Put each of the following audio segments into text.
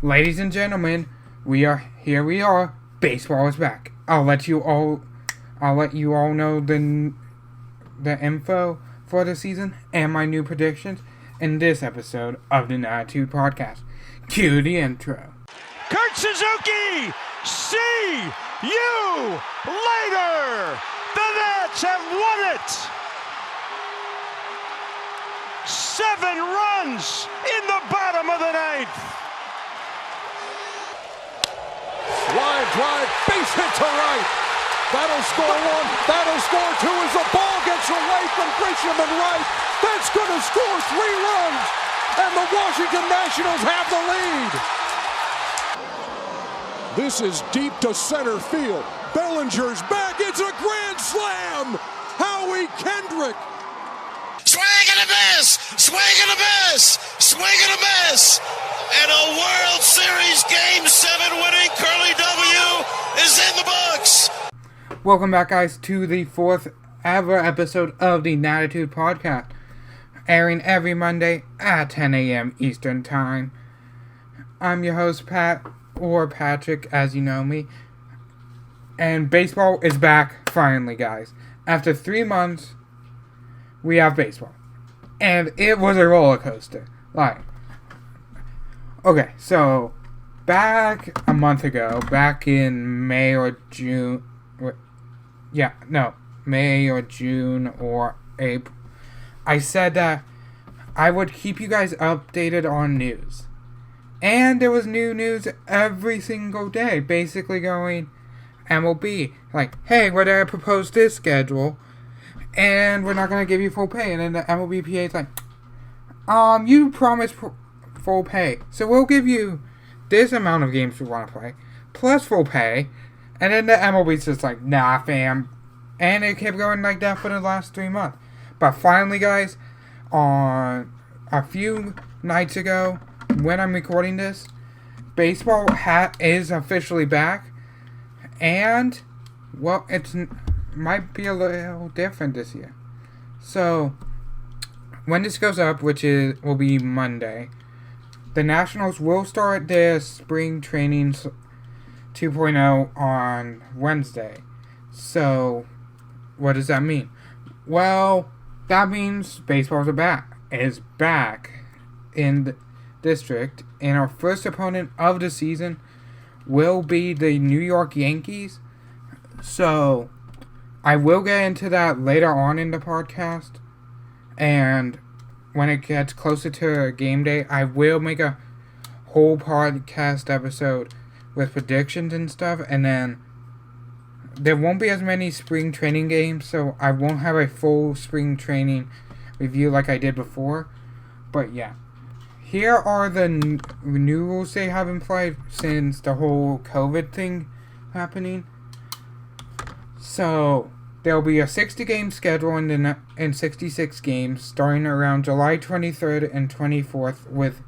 Ladies and gentlemen, we are. Baseball is back. I'll let you all know the info for the season and my new predictions in this episode of the Nattatude podcast. Cue the intro. Kurt Suzuki, see you later. The Nats have won it. 7 runs in the bottom of the ninth. Line drive, base hit to right. That'll score 1, that'll score 2 as the ball gets away from Grisham and right. That's going to score 3 runs, and the Washington Nationals have the lead. This is deep to center field. Bellinger's back, it's a grand slam. Howie Kendrick. Swing and a miss! Swing and a miss! Swing and a miss! And a World Series Game 7 winning Curly W is in the books! Welcome back, guys, to the 4th ever episode of the Nattitude podcast, airing every Monday at 10 a.m. Eastern Time. I'm your host, Pat, or Patrick, as you know me. And baseball is back, finally, guys. After 3 months, we have baseball. And it was a roller coaster. Okay, so back a month ago, back in May or June, May or June or April, I said that I would keep you guys updated on news. And there was new news every single day, basically going MLB, like, hey, we're going to propose this schedule, and we're not going to give you full pay. And then the MLBPA is like, you promised full pay, so we'll give you this amount of games we want to play, plus full pay. And then the MLB's just like, nah, fam. And it kept going like that for the last 3 months. But finally, guys, on a few nights ago, when I'm recording this, baseball is officially back. And, well, it might be a little different this year. So, when this goes up, will be Monday, the Nationals will start their spring training 2.0 on Wednesday. So, what does that mean? Well, that means baseball is back in the district, and our first opponent of the season will be the New York Yankees. So, I will get into that later on in the podcast, and when it gets closer to game day, I will make a whole podcast episode with predictions and stuff, and then there won't be as many spring training games, so I won't have a full spring training review like I did before. But yeah, here are the new rules they have in play since the whole COVID thing happening. So there'll be a 60-game schedule in 66 games starting around July 23rd and 24th, with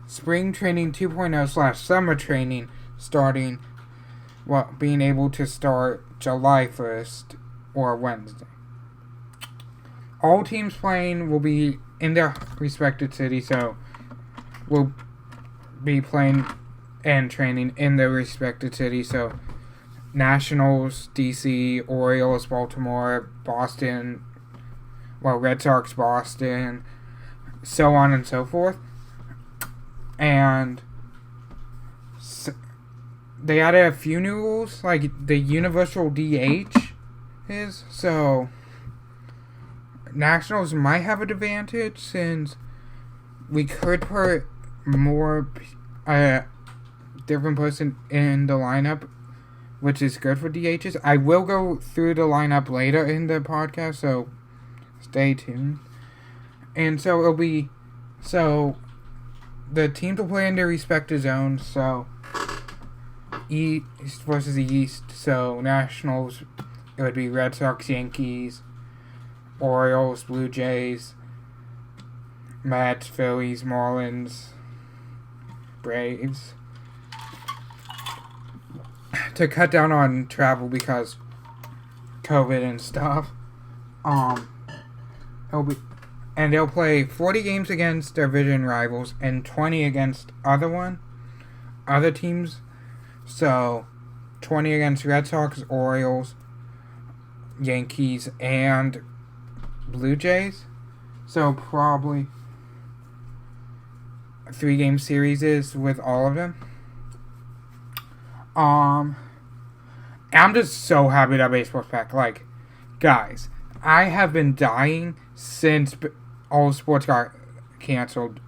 spring training 2.0 / summer training being able to start July 1st or Wednesday. All teams playing will be in their respective city, so will be playing and training in their respective city. So Nationals, DC, Orioles, Baltimore, Boston, Red Sox, Boston, so on and so forth. And they added a few new rules, like the universal DH is, so Nationals might have an advantage since we could put more different person in the lineup, which is good for DHs. I will go through the lineup later in the podcast, so stay tuned. And so the teams will play in their respective zones, so East versus the East. So Nationals, it would be Red Sox, Yankees, Orioles, Blue Jays, Mets, Phillies, Marlins, Braves. To cut down on travel because COVID and stuff, they'll play 40 games against their division rivals and 20 against other one. other teams. So 20 against Red Sox, Orioles, Yankees, and Blue Jays. So probably 3-game series is with all of them. I'm just so happy that baseball's back. Like, guys, I have been dying since all sports got canceled.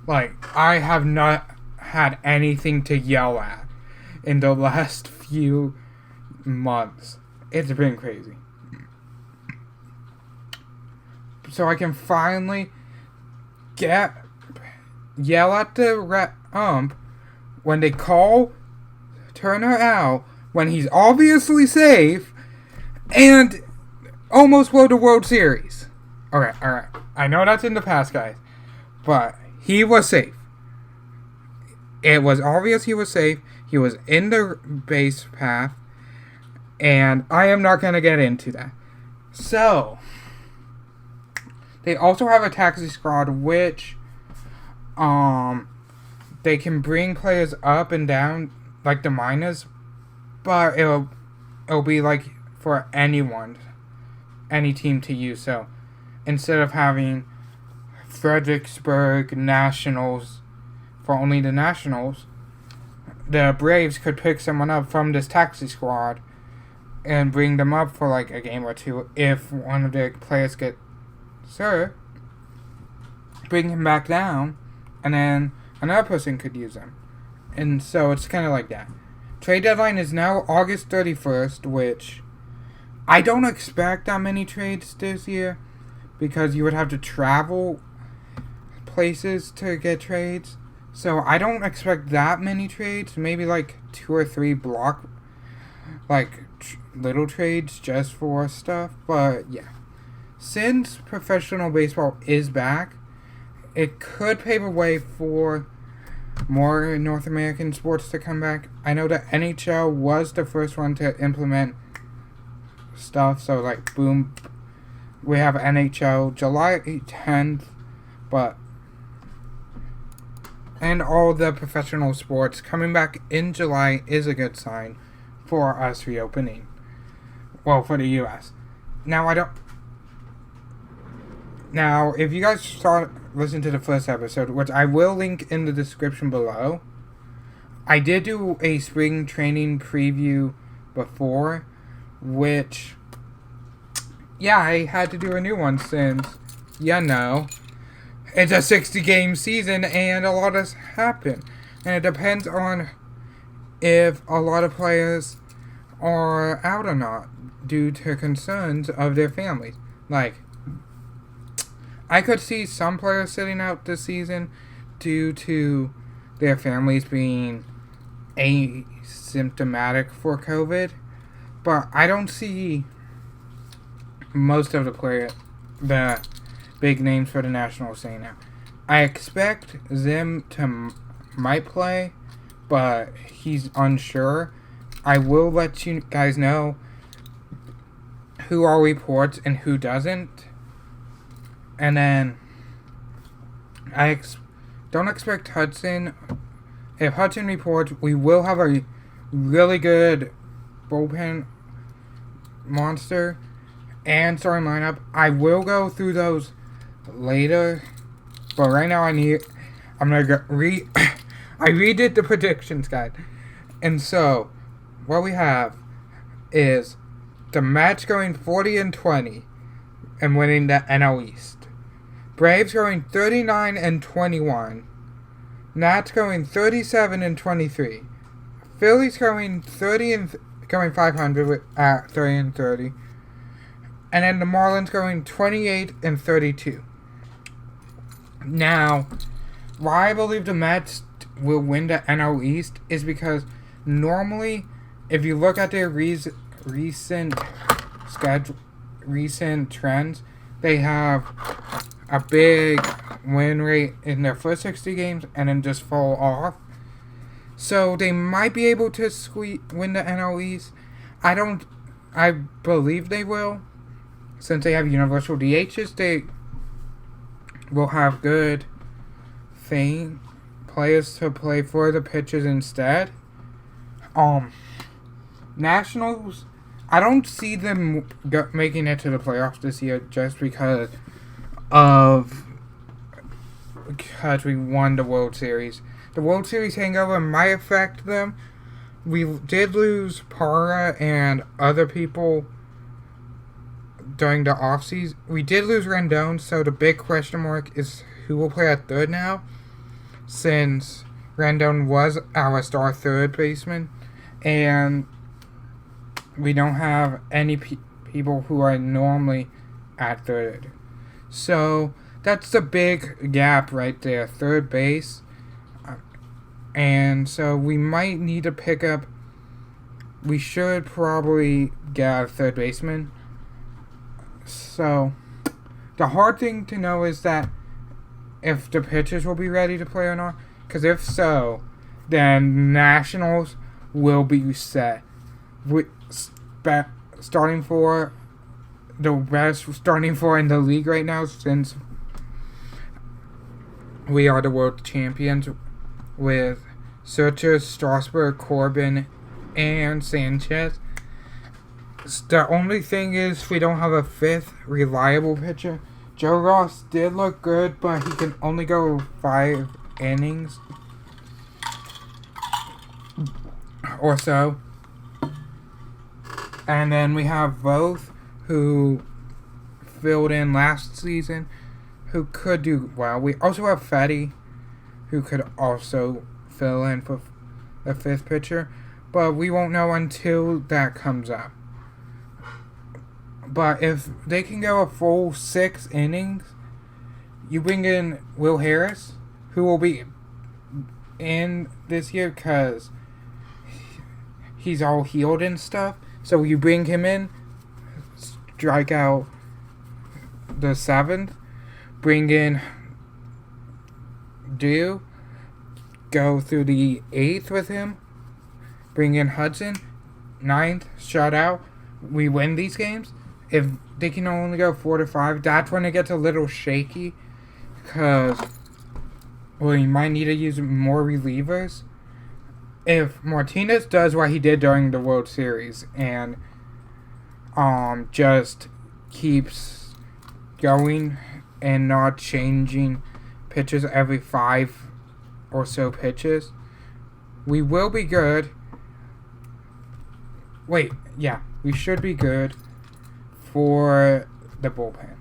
Like, I have not had anything to yell at in the last few months. It's been crazy. So I can finally yell at the ump when they call Turner out when he's obviously safe and almost won the World Series. Alright. I know that's in the past, guys, but he was safe. It was obvious he was safe. He was in the base path, and I am not going to get into that. So, they also have a taxi squad, which they can bring players up and down like the minors, but it'll be like for any team to use. So instead of having Fredericksburg Nationals for only the Nationals, the Braves could pick someone up from this taxi squad and bring them up for like a game or two. If one of the players gets hurt, bring him back down, and then another person could use him. And so it's kind of like that. Trade deadline is now August 31st, which I don't expect that many trades this year because you would have to travel places to get trades. So I don't expect that many trades. Maybe like 2 or 3 block, like little trades just for stuff. But yeah, since professional baseball is back, it could pave a way for more North American sports to come back. I know the NHL was the first one to implement stuff, so like boom, we have NHL July 10th, and all the professional sports coming back in July is a good sign for us reopening. Well, for the US. Now, if you guys listen to the first episode, which I will link in the description below, I did do a spring training preview before, which, yeah, I had to do a new one since, it's a 60-game season and a lot has happened. And it depends on if a lot of players are out or not due to concerns of their families. Like, I could see some players sitting out this season due to their families being asymptomatic for COVID, but I don't see most of the big names for the Nationals saying that. I expect Zim might play, but he's unsure. I will let you guys know who all reports and who doesn't. And then I don't expect Hudson. If Hudson reports, we will have a really good bullpen monster and starting lineup. I will go through those later, but right now I'm gonna I redid the predictions guide, and so what we have is the Mets going 40-20 and winning the NL East. Braves going 39-21. Nats going 37-23. Phillies going 500 at 30-30. And then the Marlins going 28-32. Now, why I believe the Mets will win the NL East is because normally, if you look at their recent trends, they have a big win rate in their first 60 games and then just fall off. So they might be able to win the NL East. I believe they will. Since they have universal DHs, they will have good players to play for the pitchers instead. Nationals, I don't see them making it to the playoffs this year just because we won the World Series. The World Series hangover might affect them. We did lose Para and other people during the offseason. We did lose Rendon, so the big question mark is who will play at third now, since Rendon was our star third baseman, and we don't have any people who are normally at third. So that's the big gap right there, third base. And so we might need to pick up. We should probably get a third baseman. So the hard thing to know is that if the pitchers will be ready to play or not. Because if so, then Nationals will be set. Starting for the best starting for in the league right now, since we are the world champions with Searcher, Strasburg, Corbin, and Sanchez. The only thing is we don't have a fifth reliable pitcher. Joe Ross did look good, but he can only go 5 innings or so. And then we have Voth, who filled in last season, who could do well. We also have Fetty, who could also fill in for the fifth pitcher, but we won't know until that comes up. But if they can go a full 6 innings, you bring in Will Harris, who will be in this year because he's all healed and stuff. So you bring him in, strike out the 7th, bring in Dew, go through the 8th with him, bring in Hudson, 9th, shut out. We win these games. If they can only go 4 to 5, that's when it gets a little shaky, because you might need to use more relievers. If Martinez does what he did during the World Series and just keeps going and not changing pitches every 5 or so pitches, we will be good. We should be good for the bullpen.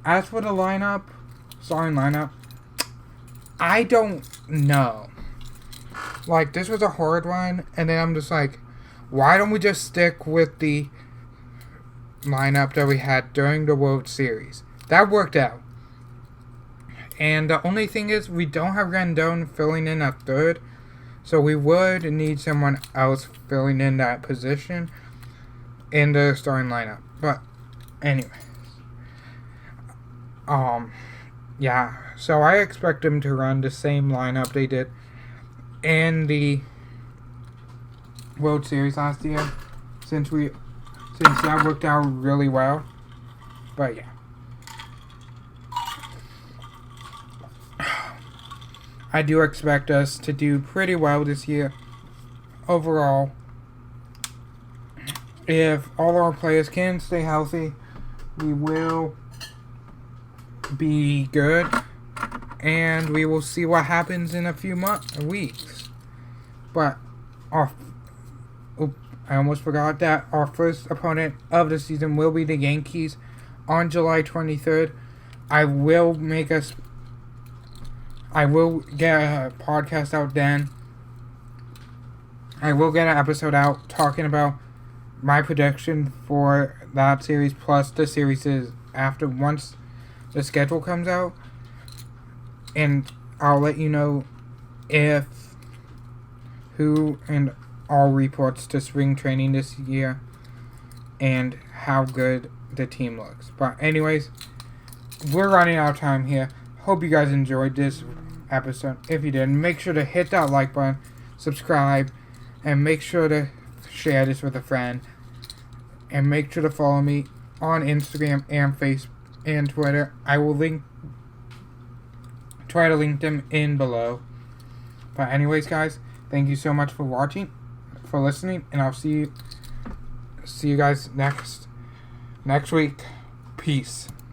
As for the starting lineup, I don't know. This was a hard one, and then I'm just like, why don't we just stick with the lineup that we had during the World Series? That worked out. And the only thing is, we don't have Rendon filling in at third, so we would need someone else filling in that position in the starting lineup. But anyways, so I expect them to run the same lineup they did in the World Series last year, since that worked out really well. But yeah, I do expect us to do pretty well this year overall. If all our players can stay healthy, we will be good, and we will see what happens in a few weeks. But I almost forgot that our first opponent of the season will be the Yankees on July 23rd. I will get a podcast out then. I will get an episode out talking about my prediction for that series, plus the series after, once the schedule comes out. And I'll let you know who and all reports to spring training this year and how good the team looks. But anyways, we're running out of time here. Hope you guys enjoyed this episode. If you did, make sure to hit that like button, subscribe, and make sure to share this with a friend. And make sure to follow me on Instagram and Facebook and Twitter. I will try to link them in below. But anyways, guys, thank you so much for watching, for listening, and I'll see you guys next week. Peace.